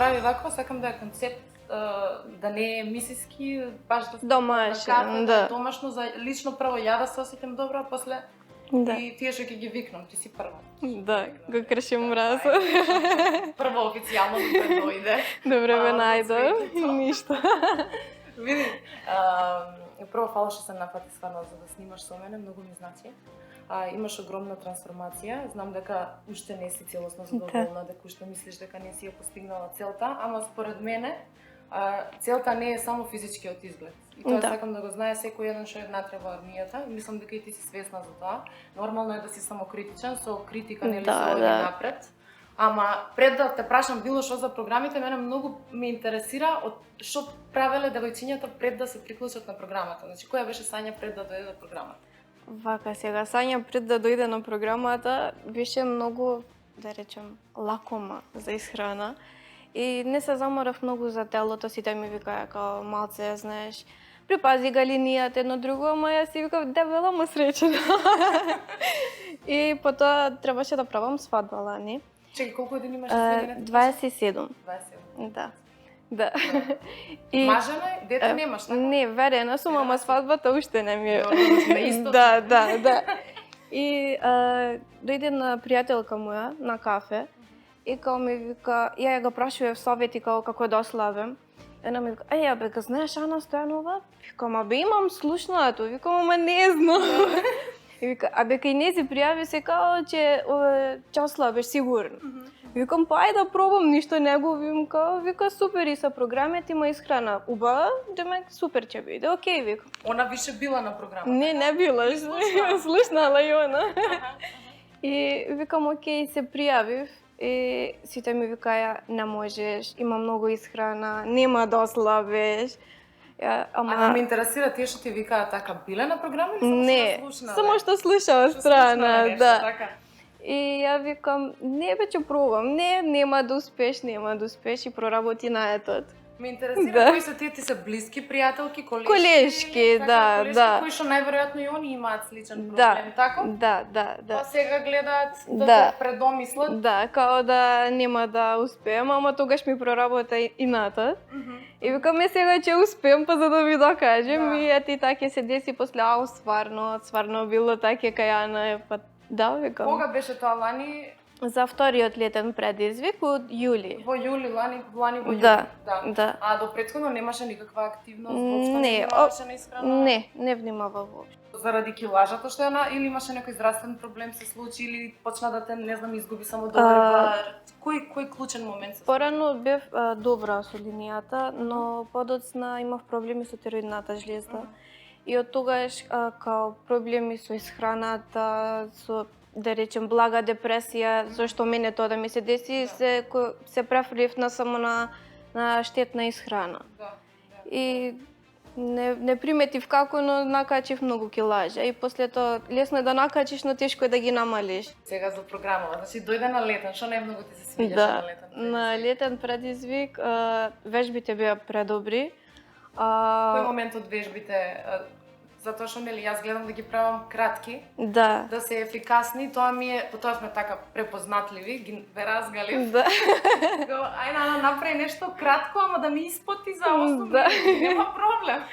прави вако, сакам да е концепт да не е мисиски, баш да домашен, да. Домашно за лично прво ја да се осетам добро, а после Да. и тие што ќе ги викнам, ти си прва. Да, го кршим мраз. Прво официјално добре дојде. Добре ме најдов, ништо. Види, прво фала што се напати стварно за да снимаш со мене, многу ми значи. Имаш огромна трансформација, знам дека уште не си целосно задоволна, дека уште мислиш дека не си ја постигнала целта, ама според мене целта не е само физичкиот изглед. И тоа сакам да го знае секој еден што е внатре во армијата, и мислам дека и ти си свесна за тоа. Нормално е да си самокритичен, со критика нели се оди напред. Ама пред да те прашам било што за програмите, мене многу ме интересира од што правеле девојчињата пред да се приклучат на програмата. Значи која беше Сања пред да дојде до програмата? Вака сега, Сања пред да дојде на програмата беше многу, да речем, лакома за исхрана. И не се заморав многу за телото, сите ми викаја као малце, знаеш, припази га линијата едно друго, ама јас си викав дебела му среќена. И потоа требаше да правам свадба лани. Чекај, колку години имаш? 27. 27. Да. Да. И мажена е? Дете немаш, така? Не, верена сум, ама свадбата уште не ми е. Исто. Да. И дојде на пријателка моја на кафе и као ми вика, ја го прашував совети како да славам. Една ми вика, бе, га знаеш Ана Стојанова? Викам, бе, имам слушнато. Викам, ама не знам. И вика, бе, кај не си пријави се као, че ослабеш сигурно. Викам, па ајде да пробам, ништо не губим, као, вика, супер и са програмите, има исхрана убава, демек супер ќе биде, окей, викам. Она више била на програмата? Не била, слушнала и она. И викам, окей, се пријавив. И сите ми викаја, не можеш, има многу исхрана, нема да ослабеш. Ама ме интересира тие што ти викаат така, биле на програма или само што слушнаа? Само што слушаа страна, да. Така. И ја викам, не бе ќе пробам, нема да успеш и проработи наетот. Ме интересира кои се тие, ти се блиски пријателки, колешки, да. Кои што најверојатно и они имаат сличен проблем, тако? Да. Па сега гледаат да те предомислат. Да, као да нема да успеам, ама тогаш ми проработа инатот. И викаме сега ќе успеам, па за да ви докажем. И ети така се деси после, стварно било така кај Ана, па да, викам. Кога беше тоа лани? За вториот летен предизвик од јули. Во јули, лани во јули? Да. А до претходно немаше никаква активност, воопшто не внимаваше на исхрана? Не внимава воопшто. Заради килажата што е или имаше некој здравствен проблем се случи или почна да те, не знам, изгуби самодоверба? Кој клучен момент се случи? Порано бев добра со линијата, но подоцна имав проблеми со тироидната жлезда. И од тогаш као проблеми со исхраната, со да речем блага депресија, зашто мене тоа да ми се деси, се префрлив само на штетна исхрана. И не приметив како, но накачив многу килажа и после тоа лесно е да накачиш, но тешко е да ги намалиш. Сега за програма, значи дојде на летен, што најмногу ти се свиѓаше на летен предизвик? На летен предизвик вежбите беа предобри. Кој момент од вежбите? Затоа што нели јас гледам да ги правам кратки, да се ефикасни, тоа ми е, потоа сме така препознатливи, ги разгалив. Да. Ајде Ана, направи нешто кратко, ама да ми испоти за 8 минути, нема проблем.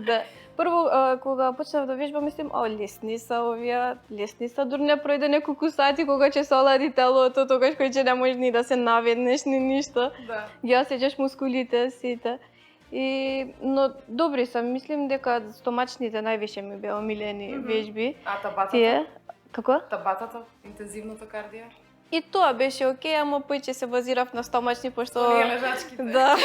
Да. Прво, кога почнав да вежбам, мислим, лесни са овие, дур не пројде неколку сати кога ќе се олади телото, тогаш кој ќе не може ни да се наведнеш, ни ништо. Да. Ги осеќаш мускулите сите. Но добри сам, мислим дека стомачните највише ми беа омилени вежби. А табатата? Тие, како? Табатата, интензивното кардио? И тоа беше окей, ама поиќе се базирав на стомачни, пошто... Оние лежачките. Да.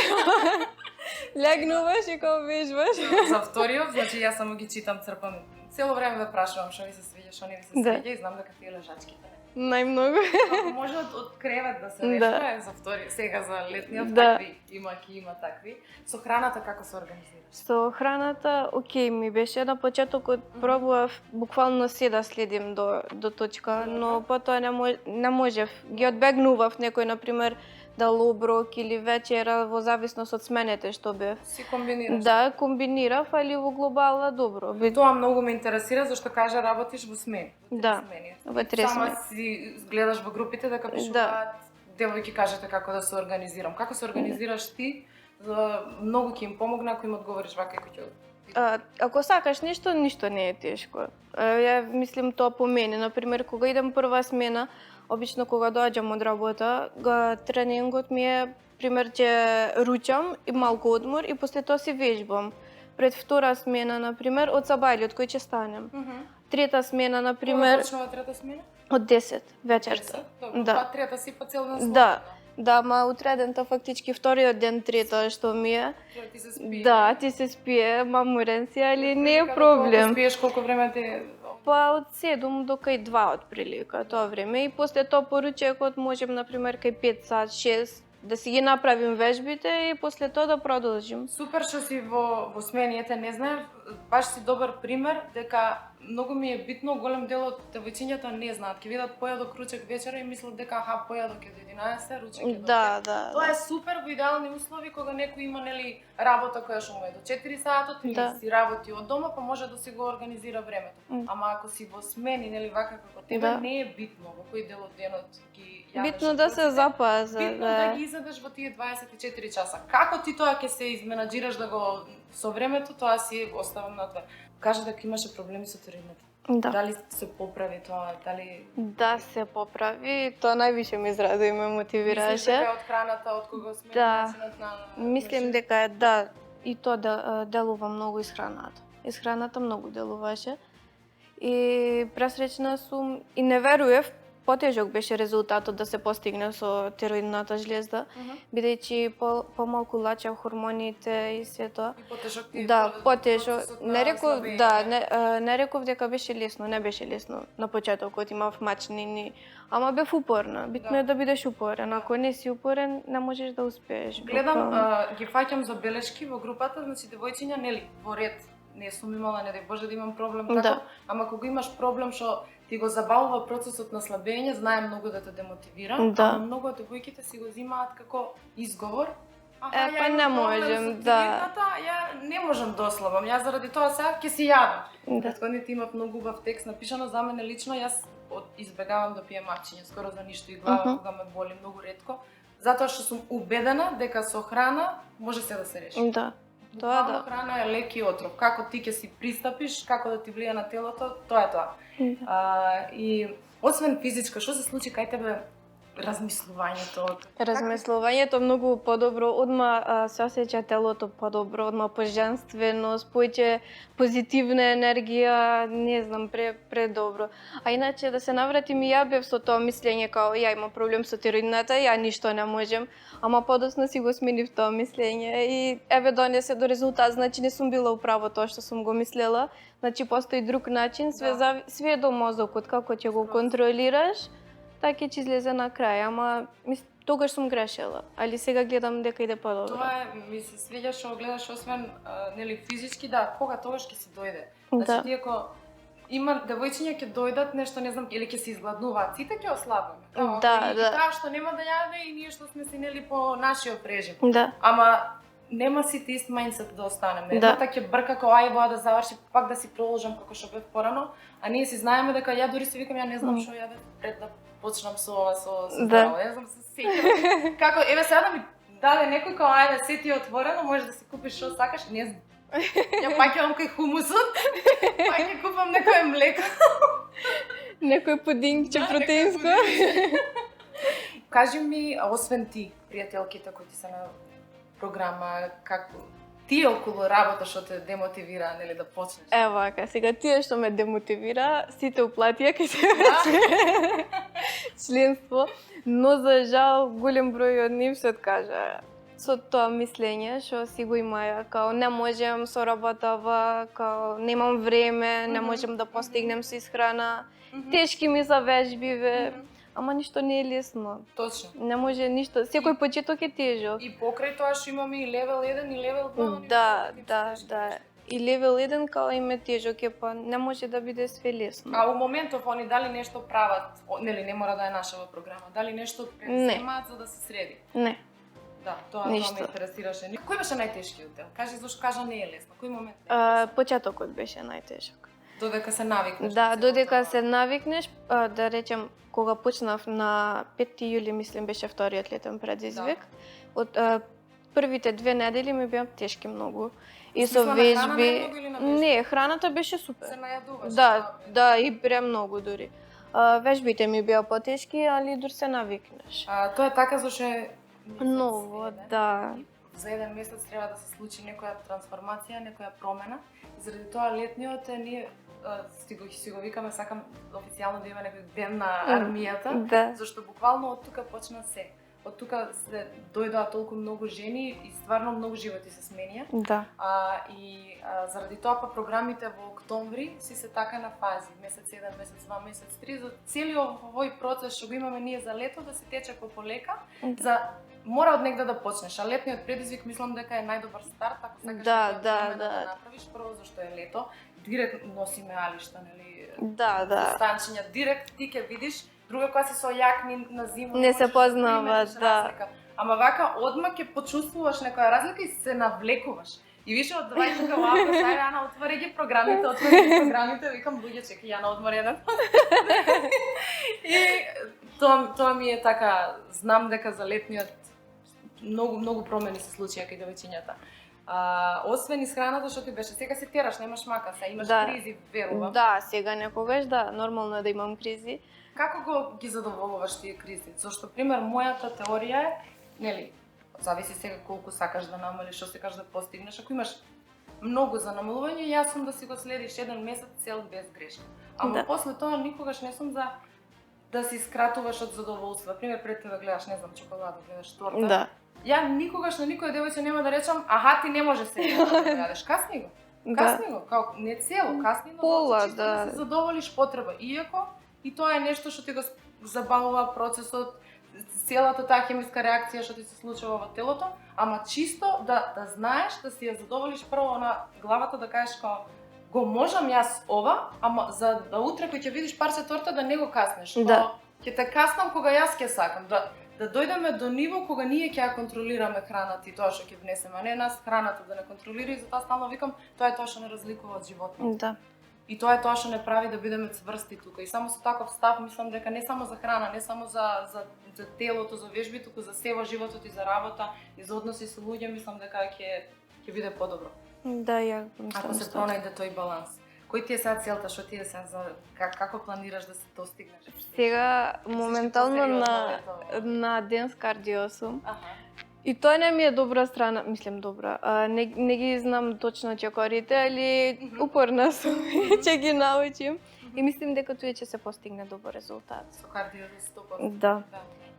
Легнуваш и као вежбаш. За вториот, значи јас само ги читам, црпам. Цело време ве прашувам што ви се свиѓа, што не ви се свиѓа и знам дека тие лежачките. Најмногу. Може од кревет да се решава за втори, сега за летниот такви има такви. Со храната како се организираш? Со храната, окей ми беше, на почетокот пробував буквално се да следим до точка, но потоа не можев. Ги одбегнував некој, например, дал оброк или вечера во зависност од сменете што бев. Си комбинираш? Да, комбинирав, али во глобала добро. Тоа многу ме интересира зашто кажа работиш во смени. Да, во 3 смени. Сама си гледаш во групите дека пишуваат девојки кажете како да се организирам. Како се организираш ти? Многу ќе им помогна ако им одговориш вака како ќе. Ако сакаш ништо не е тешко. Ја мислим тоа по мене. Например, кога идам прва смена, обично кога доаѓам од работа, тренингот ми е, пример, ќе ручам и малку одмор и после тоа си вежбам. Пред втора смена, например, од сабајлиот кој ќе станем. Трета смена, например, Кога почнува трета смена? од 10 вечерта. 10? Добро, Да. па трета си по цел ден слободна. Да. Да, ма утредента фактички вториот ден трета што ми е. Ти се спие. Да, ти се спие, мамурен си, али не е Колку проблем. спиеш, колку време те... Па од 7 до кај 2 отприлика тоа време и после тоа по ручекот можем например кај 5 сат, 6 да си ги направим вежбите и после тоа да продолжим. Супер што си во сменијата, не знаев, баш си добар пример дека многу ми е битно, голем дел од девојчињата не знаат, ќе видат појадок ручек вечера и мислат дека појадок е до 11, ручек е до 5. Да. Тоа е супер во идеални услови кога некој има нели работа која што му е до 4 сатот или Да. си работи од дома, па може да си го организира времето. Ама ако си во смени, нели вака како тебе, Да. не е битно во кој дел од денот ги јадеш. Битно да се запаза, Битно да ги изедеш во тие 24 часа. Како ти тоа ќе се изменаџираш да го со времето, тоа си оставам на тоа. Кажа дека имаше проблеми со тироидната. Да. Дали се поправи тоа, дали Да се поправи, тоа највише ме израдува и ме мислиш мотивираше. дека од храната, од кога сме Да. начинот на Мислим дека е да, и тоа да делува многу из храната. Из храната многу делуваше. И пресречна сум и не веруев, потежок беше резултатот да се постигне со тироидната жлезда, бидејќи помалку лачев хормоните и се тоа. И потежок ти Да, потежок. процесот на Не реков, слабење. да, не реков дека беше лесно, не беше лесно на почетокот, имав мачнини, ама бев упорна. Битно е да бидеш упорен. Ако не си упорен, не можеш да успееш. Гледам, Буквално. ги фаќам забелешки во групата, значи девојчиња, нели, во ред, не сум имала, не дај Боже да имам проблем така, Да. ама кога имаш проблем што ти го забавува процесот на слабење, знае многу да те демотивира, Да. ама многу од девојките си го земаат како изговор. Па ја не имам проблем можем, со да. тироидната, ја не можам да ослабам, ја заради тоа сега ќе си јадам. Да. Претходните имав многу убав текст напишано за мене лично, јас избегавам да пием акчиња, скоро за ништо и глава кога ме боли многу ретко, затоа што сум убедена дека со храна може се да се реши. Да. Тоа Буквално да. храна е лек и отров. Како ти ќе си пристапиш, како да ти влија на телото, тоа е тоа. И освен физичка, што се случи кај тебе размислувањето? Размислувањето многу подобро, одма се осеќа телото подобро, одма поженственост, поќе позитивна енергија, не знам, предобро. А иначе да се навратим и ја бев со тоа мислење као ја имам проблем со тироидната, ја ништо не можем, ама подоцна си го сменив тоа мислење и еве донесе до резултат, значи не сум била управо тоа што сум го мислела, значи постои друг начин, све е до мозокот, како ќе го контролираш, така ќе излезе на крај, ама тогаш сум грешела, али сега гледам дека иде подобро. Тоа е, ми се свиѓа што гледаш освен нели физички, да, кога тогаш ќе си дојде. Да. Значи ти ако има девојчиња ќе дојдат нешто, не знам, или ќе се изгладнуваат, сите ќе ослабиме. Да, да. Таа што нема да јаде и ние што сме си нели по нашиот режим. Да. Ама нема сите ист мајндсет да останеме. Да. Едната ќе брка како ај воа да заврши, пак да си продолжам како што бев порано, а ние си знаеме дека ја дури се викам ја не знам што јадев пред да почнам со ова со Да. здраво. Не знам се сеќавам. Како еве сега да ми даде некој као ајде се ти е отворено, можеш да си купиш што сакаш, не знам. Ја паќавам кај хумусот, па ќе купам некое млеко. Некој пудингче протеинско. Кажи ми, освен ти, пријателките кои ти се на програма, како ти околу работа што те демотивира, нели да почнеш? Ево вака, сега тие што ме демотивира, сите уплатија кај се членство, но за жал голем број од нив се откажа со тоа мислење што си го имаја, као не можем со работава, као немам време, не можем да постигнем со исхрана, тешки ми се вежбиве, ама ништо не е лесно. Точно. Не може ништо, секој почеток е тежок. И покрај тоа што имаме и левел 1 и левел 2. Да. И левел 1 као им е тежок е, па не може да биде све лесно. А во моментов они дали нешто прават, нели не мора да е нашава програма, дали нешто предземаат за да се среди? Не. Да, тоа ме интересираше. Кој беше најтешкиот дел? Кажи зашто кажа не е лесно. Кој момент? Почетокот беше најтежок. Додека се навикнеш. Да, на додека целото. се навикнеш, да речем, кога почнав на 5 јули, мислим, беше вториот летен предизвик. Да. Од првите 2 недели ми беа тешки многу. И со Смисла на храна вежби. најмногу или на вежби? Не, храната беше супер. Се најадуваш. Да, да, и премногу дури. Вежбите ми беа потешки, али дур се навикнеш. Тоа е така зашто е Ново, да. За еден месец треба да се случи некоја трансформација, некоја промена. И заради тоа летниот е ние си го викаме, сакам официјално да има некој ден на армијата, Да. зашто буквално од тука почна се. Од тука се дојдоа толку многу жени и стварно многу животи се сменија. Да. Заради тоа па програмите во октомври си се така на фази, месец 1, месец 2, месец 3, за целиот овој процес што го имаме ние за лето да се тече полека, за мора од негде да почнеш, а летниот предизвик мислам дека е најдобар старт ако сакаш да направиш прво зашто е лето, директ носиме алишта, нели? Да. Станчиња директ ти ќе видиш, друга кога си со јакни на зиму Не се можеш познава, приметиш да. разлика. Ама вака одма ќе почувствуваш некоја разлика и се навлекуваш. И више од давај тука лапо, сај Ана, отвори ги програмите, викам луѓе чекај ја на одмор еден. И тоа ми е така, знам дека за летниот многу промени се случија кај девојчињата. Освен исхраната што ти беше, сега се тераш, немаш мака, се имаш кризи, верувам. Да, сега некогаш да, нормално е да имам кризи. Како го ги задоволуваш тие кризи? Зашто пример мојата теорија е, нели, зависи сега колку сакаш да намалиш, што сакаш да постигнеш. Ако имаш многу за намалување, јас сум да си го следиш еден месец цел без грешка. Ама после тоа никогаш не сум за да си скратуваш од задоволство. Пример пред тебе гледаш, не знам, чоколада, гледаш торта. Да. Ја никогаш на никој девојче нема да речам, аха ти не може сега да јадеш. Касни го. Касни го, као не цело, касни, но Пола, чисто да се задоволиш потреба. Иако и тоа е нешто што ти го забавува процесот, целата таа хемиска реакција што ти се случува во телото, ама чисто да знаеш, да си ја задоволиш прво на главата, да кажеш као го можам јас ова, ама за да утре кој ќе видиш парче торта да не го каснеш. Да. Ќе те каснам кога јас ќе сакам. Да дојдеме до ниво кога ние ќе ја контролираме храната и тоа што ќе внесеме, а не нас храната да не контролира, и затоа стално викам, тоа е тоа што не разликува од животните. Да. И тоа е тоа што не прави да бидеме цврсти тука. И само со таков став мислам дека не само за храна, не само за телото, за вежби, туку за се во животот и за работа и за односи со луѓе, мислам дека ќе биде подобро. Да, ја мислам. Ако се пронајде тој баланс. Кој ти е сега целта, што ти е сега за како планираш да се достигнеш? Сега моментално на денс кардио сум. Аха. И тоа не ми е добра страна, мислам добра. Не ги знам точно чекорите, али упорна сум и ќе ги научим. И мислим дека тоа ќе се постигне добар резултат. Со кардио за 100%. Да.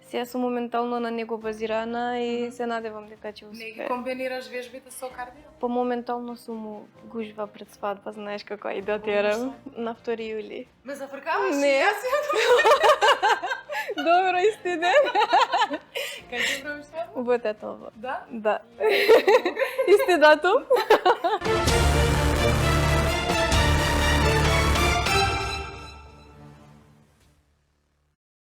Сега сум моментално на него базирана и се надевам дека ќе успее. Не ги комбинираш вежбите со кардио? По моментално сум гужва пред свадба, знаеш како и да терам на 2 јули. Ме зафркаваш? Не. Добро, истина. Кај ќе правиш свадба? Во Тетово. Да? Да. Исти датум.